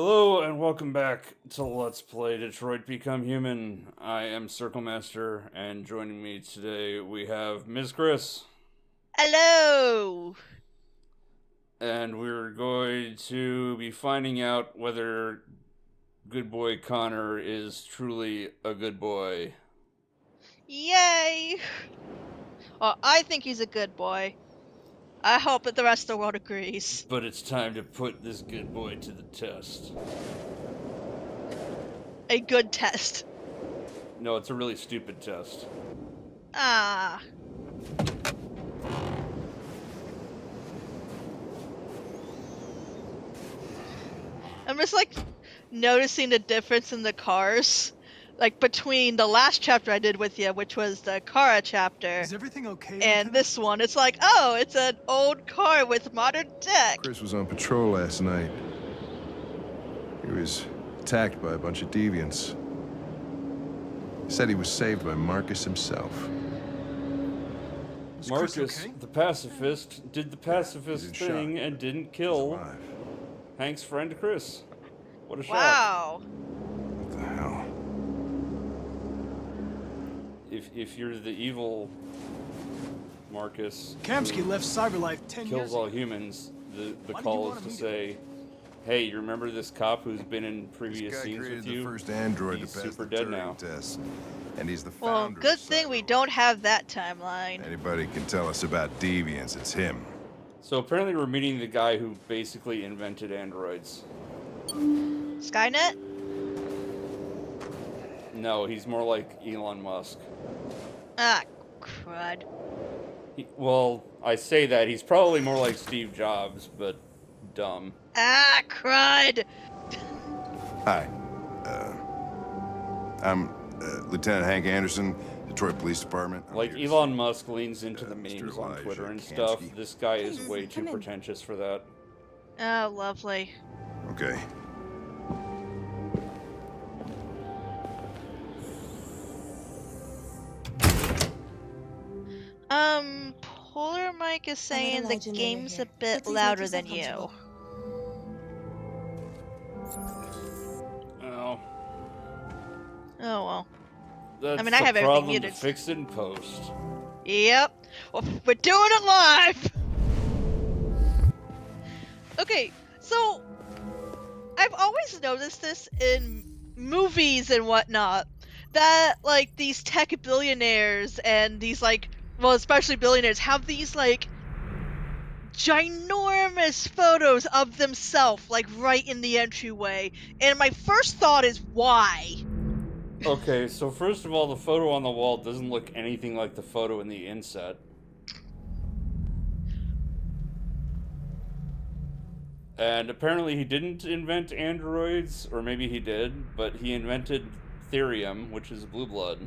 Hello and welcome back to Let's Play Detroit Become Human. I am Circle Master, and joining me today we have Ms. Kriss. Hello! And we're going to be finding out whether good boy Connor is truly a good boy. Yay! Well, I think he's a good boy. I hope that the rest of the world agrees. But it's time to put this good boy to the test. A good test. No, it's a really stupid test. Ah. I'm just noticing the difference in the cars. Between the last chapter I did with you, which was the Kara chapter, Is everything okay, and Lieutenant? this one, it's like, oh, it's an old car with modern tech. Kriss was on patrol last night. He was attacked by a bunch of deviants. He said he was saved by Marcus himself. Was Marcus, Kriss okay? the pacifist, did the pacifist he's in thing shock. and didn't He's kill alive. Hank's friend Chris. What a shock. Wow. What the hell? If you're the evil Marcus Kamsky who left Cyberlife 10 kills years all ago. humans, the Why did you call wanna is to meet say, hey, you remember this cop who's been in This previous guy scenes created with the you? first android He's to pass super the dead Turing now. test. And he's the Well, founder good of thing we Cyberlife. don't have that timeline. Anybody can tell us about deviants, it's him. So apparently we're meeting the guy who basically invented androids. Skynet? No, he's more like Elon Musk. Ah, crud. Well, I say that, he's probably more like Steve Jobs, but dumb. Ah, crud! Hi. I'm Lieutenant Hank Anderson, Detroit Police Department. I'm Like here to Elon Musk leans into the Mr. memes on Elijah Twitter and Kamsky. stuff. This guy is Please, way too come in. pretentious for that. Oh, lovely. see- Okay. Polar Mike is saying the Elijah Miller game's a here, bit but please make louder yourself than you. comfortable. Oh, Oh, well. that's mean, I the have everything problem muted. to fix in post. Yep. Well, we're doing it live! Okay, so I've always noticed this in movies and whatnot, that, these tech billionaires and these, well, especially billionaires, have these, ginormous photos of themselves, right in the entryway. And my first thought is, why? Okay, so first of all, the photo on the wall doesn't look anything like the photo in the inset. And apparently he didn't invent androids, or maybe he did, but he invented therium, which is blue blood.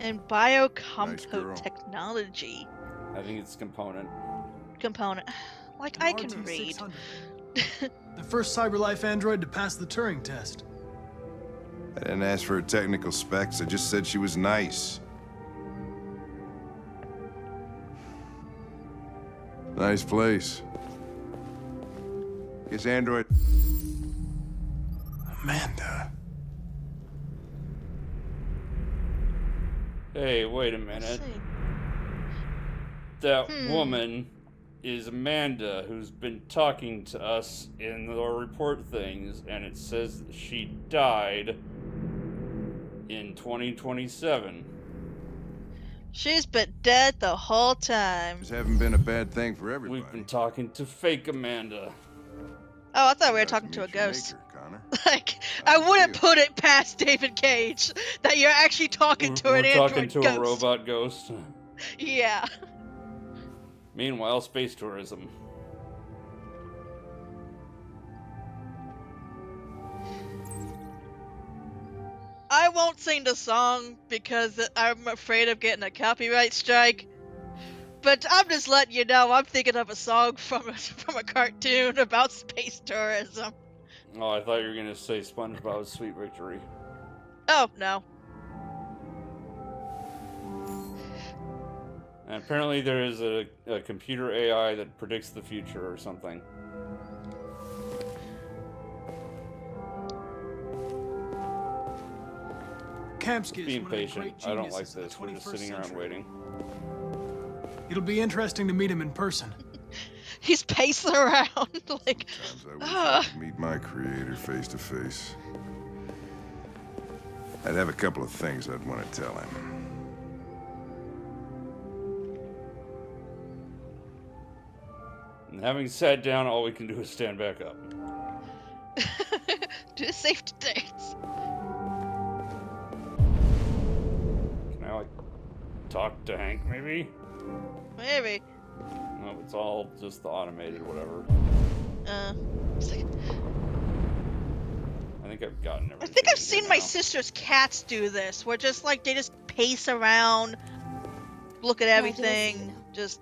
And Nice biocompo girl. technology I think it's component. component. An I can read. RT-600. The first Cyberlife android to pass the Turing test. I didn't ask for her technical specs, I just said she was nice. Nice place. Guess android... Amanda. Hey, wait a Let's minute. see. That woman is Amanda, who's been talking to us in the report things, and it says that she died in 2027. She's been dead the whole time. Just haven't been a bad thing for everybody. We've been talking to fake Amanda. Oh, I thought we were Nice talking to a meet your ghost. maker, Connor. I wouldn't you. put it past David Cage that you're actually talking to an We're android talking to ghost. a robot ghost. Yeah. Meanwhile, space tourism. I won't sing the song because I'm afraid of getting a copyright strike. But I'm just letting you know I'm thinking of a song from a cartoon about space tourism. Oh, I thought you were gonna say SpongeBob's Sweet Victory. Oh, no. And apparently there is a computer AI that predicts the future or something. Kamsky is being one of the patient. great I don't like geniuses of this. the We're just 21st sitting around century. waiting. It'll be interesting to meet him in person. He's pacing around like, Sometimes I wish I could meet my creator face to face. I'd have a couple of things I'd want to tell him. And having sat down, all we can do is stand back up. do the safety dance. Can I, like, talk to Hank, maybe? Maybe. No, it's all just the automated whatever. It's like, I think I've gotten everything. I think I've in seen here my now. sister's cats do this. Where just like they just pace around, look at everything, just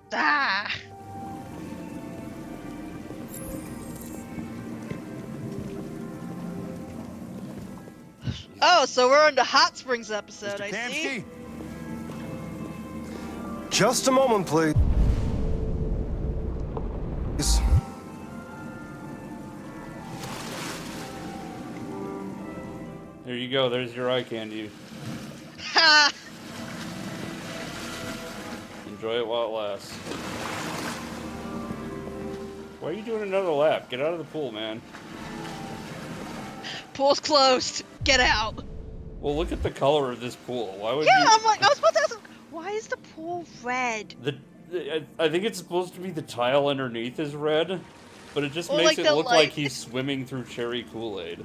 Oh, so we're on the Hot Springs episode, Mr. I see. Kamsky? Just a moment, please. Here you go, there's your eye candy. Ha! Enjoy it while it lasts. Why are you doing another lap? Get out of the pool, man. Pool's closed. Get out. Well, look at the color of this pool. Why would Yeah, you... I'm like, I was about to ask him, why is the pool red? I think it's supposed to be the tile underneath is red, but it just Or makes like it the look light. like he's swimming through cherry Kool-aid.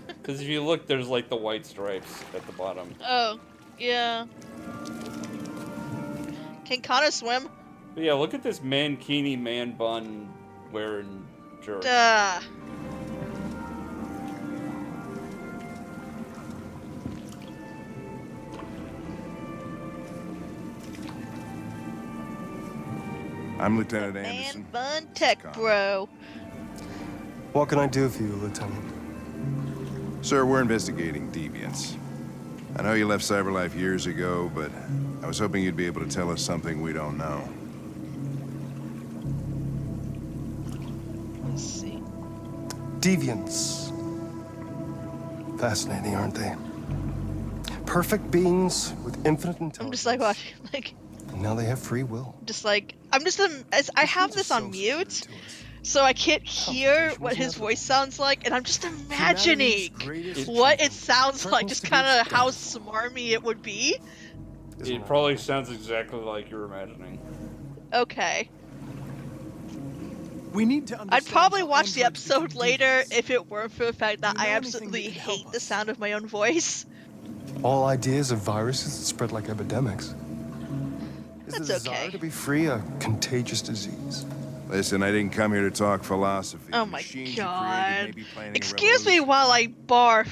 Because if you look, there's like the white stripes at the bottom. Oh, yeah. Can Connor swim? But yeah, look at this mankini man bun wearing jerk. Duh. I'm Lieutenant Man Anderson. bun tech bro. What can I do for you, Lieutenant? Sir, we're investigating deviants. I know you left CyberLife years ago, but I was hoping you'd be able to tell us something we don't know. Let's see. Deviants. Fascinating, aren't they? Perfect beings with infinite intelligence. I'm just like watching, like, And now they have free will. just like, I'm just, as I have Machines this are on so mute, superior to us. so I can't hear Computation's what his inevitable. voice sounds like, and I'm just Humanity's imagining greatest what it achievement sounds like, threatens just to be kind of how extinct. smarmy it would be. Isn't It it? probably sounds exactly like you're imagining. Okay. We need to understand I'd probably how watch the androids episode become later deviants. if it weren't for the fact that Do you I know anything absolutely that could help hate the us? sound of my own voice. All ideas of viruses that spread like epidemics. Is That's the desire okay. to be free a contagious disease? Listen, I didn't come here to talk philosophy. Oh The my machines you created god. may be planning a Excuse me revolution. while I barf.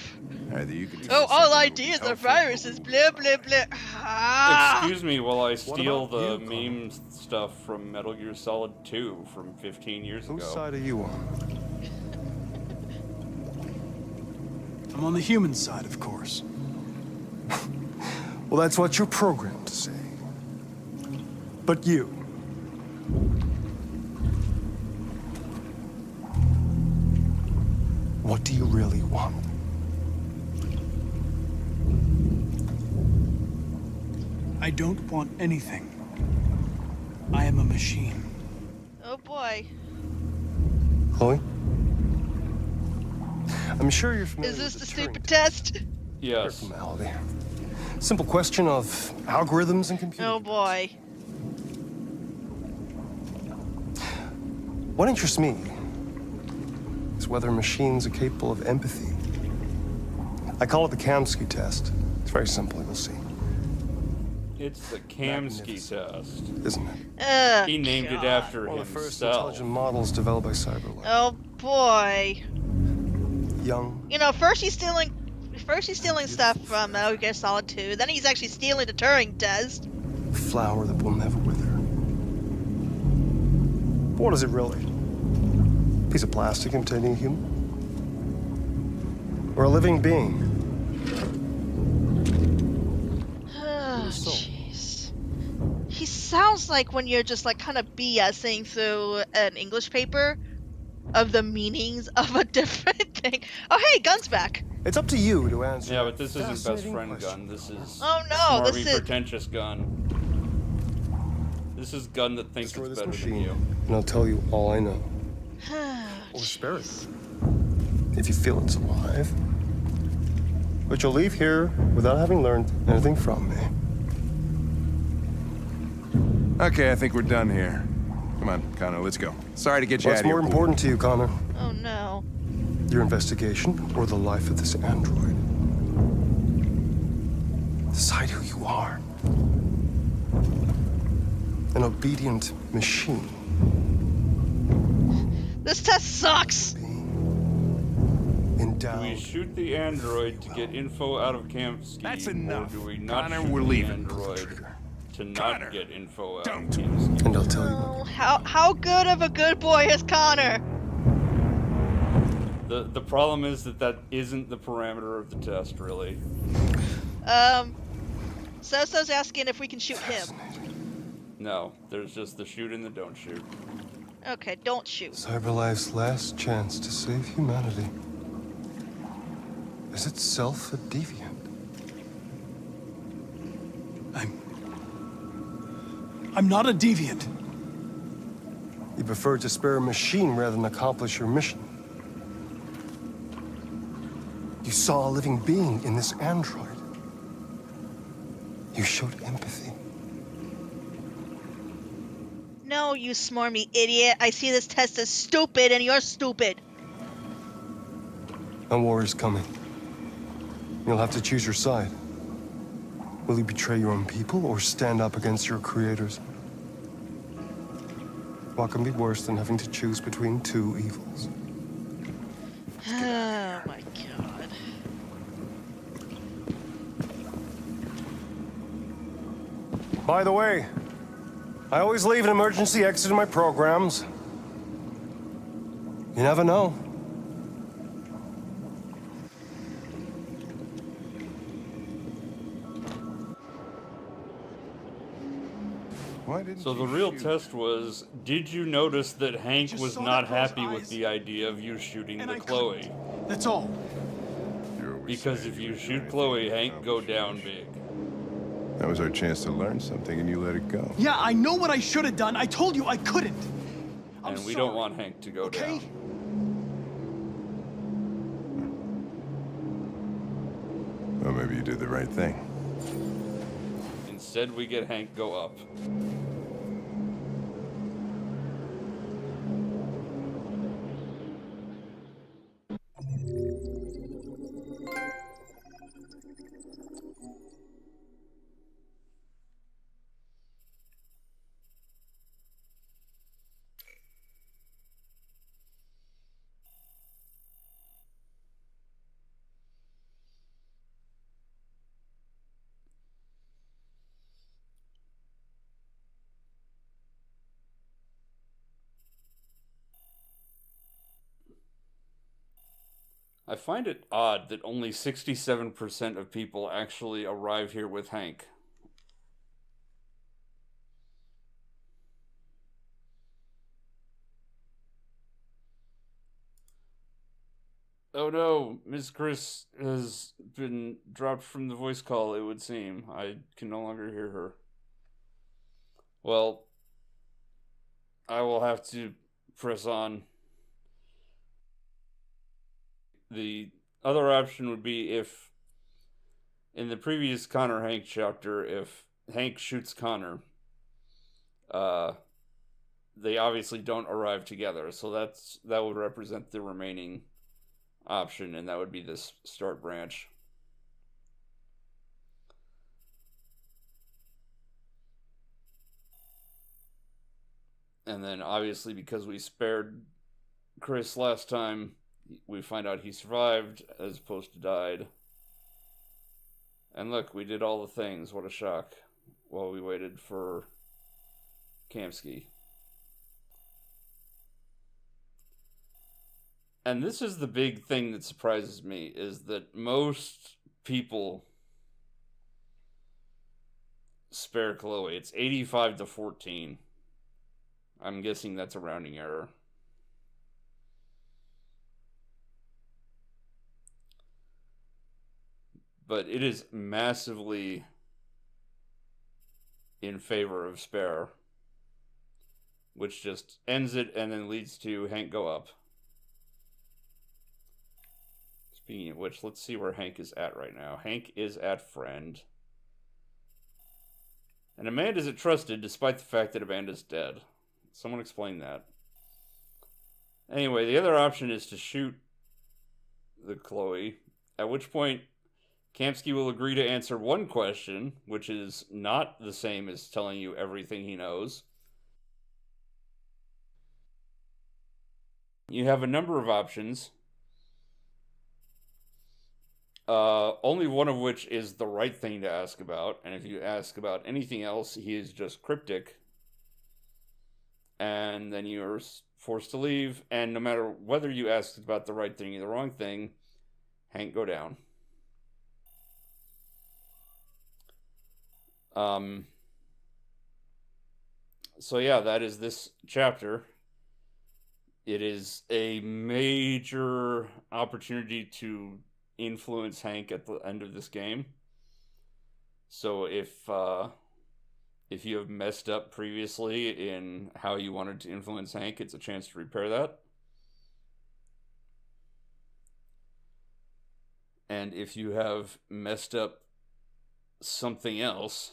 Either you can tell Oh, us all something that will be ideas are helpful, or viruses, we blah will blah not. blah. Ah! Excuse me while I steal about the you, Connor? meme stuff from Metal Gear Solid 2 from 15 years Whose ago. side are you on? I'm on the human side, of course. Well, that's what you're programmed to say. But you. What do you really want? I don't want anything. I am a machine. Oh boy. Chloe? I'm sure you're familiar Is this with the Turing stupid test? Pure Yes. formality. Simple question of algorithms and computing. Oh boy. What interests me is whether machines are capable of empathy. I call it the Kamsky test. It's very simple, you'll see. It's the Kamsky test. Isn't it? He named it God. after One of the first himself. intelligent models developed by CyberLife. Oh boy. Young, You know, first he's stealing stuff from Metal Gear Solid 2, then he's actually stealing the Turing test. flower that will never wither. But what is it really? Piece of plastic imitating a human? Or a living being? Oh, soul. jeez. He sounds like when you're just like kind of BSing through an English paper of the meanings of a different thing. Oh, hey, gun's back. It's up to you to answer. Yeah, but this isn't best fascinating friend question. gun. This is Oh no, smarmy, this is pretentious gun. This is gun that thinks Destroy it's this better machine, than you. and I'll tell you all I know. Or spare it, if you feel it's alive. But you'll leave here without having learned anything from me. Okay, I think we're done here. Come on, Connor, let's go. Sorry to get you What's out of here. more important to you, Connor? Oh no. Your investigation or the life of this android? Decide who you are. An obedient machine. This test sucks! Do we Endowed. shoot the android to get info out of Kamsky? That's enough. Or do we not Connor, shoot we're the leaving. android to not Connor, get info out don't. of Kamsky? And I'll tell you Oh, how good of a good boy is Connor? The problem is that isn't the parameter of the test, really. Soso's asking if we can shoot him. No, there's just the shoot and the don't shoot. Okay, don't shoot. CyberLife's last chance to save humanity is itself a deviant. I'm not a deviant. You prefer to spare a machine rather than accomplish your mission. You saw a living being in this android. You showed empathy. No, you smarmy idiot. I see this test as stupid and you're stupid. A war is coming. You'll have to choose your side. Will you betray your own people or stand up against your creators? What can be worse than having to choose between two evils? Oh my god. By the way, I always leave an emergency exit in my programs. You never know. Why didn't So the you real shoot? test was, did you notice that Hank Just was saw not that girl's happy with eyes, the idea of you shooting and the I Chloe? couldn't. That's all. You always Because say if do you shoot anything Chloe, to Hank go accomplish your down mission. big. That was our chance to learn something, and you let it go. Yeah, I know what I should have done. I told you I couldn't. I'm And we sorry, don't want Hank to go okay? down. Well, maybe you did the right thing. Instead, we get Hank go up. I find it odd that only 67% of people actually arrive here with Hank. Oh no, Ms. Kriss has been dropped from the voice call, it would seem. I can no longer hear her. Well, I will have to press on. The other option would be if, in the previous Connor Hank chapter, if Hank shoots Connor, they obviously don't arrive together. So that would represent the remaining option, and that would be this start branch. And then obviously because we spared Kriss last time, we find out he survived as opposed to died. And look, we did all the things. What a shock. While we waited for Kamsky. And this is the big thing that surprises me, is that most people spare Chloe. It's 85 to 14. I'm guessing that's a rounding error. But it is massively in favor of Spare, which just ends it and then leads to Hank go up. Speaking of which, let's see where Hank is at right now. Hank is at friend. And Amanda's at trusted despite the fact that Amanda's dead. Someone explain that. Anyway, the other option is to shoot the Chloe, at which point Kamsky will agree to answer one question, which is not the same as telling you everything he knows. You have a number of options, only one of which is the right thing to ask about, and if you ask about anything else, he is just cryptic, and then you're forced to leave, and no matter whether you ask about the right thing or the wrong thing, Hank go down. So yeah, that is this chapter. It is a major opportunity to influence Hank at the end of this game. So if you have messed up previously in how you wanted to influence Hank, it's a chance to repair that. And if you have messed up something else,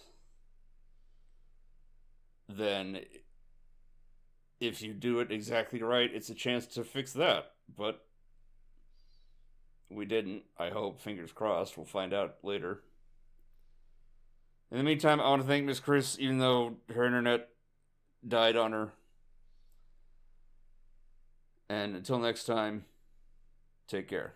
then if you do it exactly right, it's a chance to fix that. But we didn't, I hope. Fingers crossed. We'll find out later. In the meantime, I want to thank Miss Kriss, even though her internet died on her. And until next time, take care.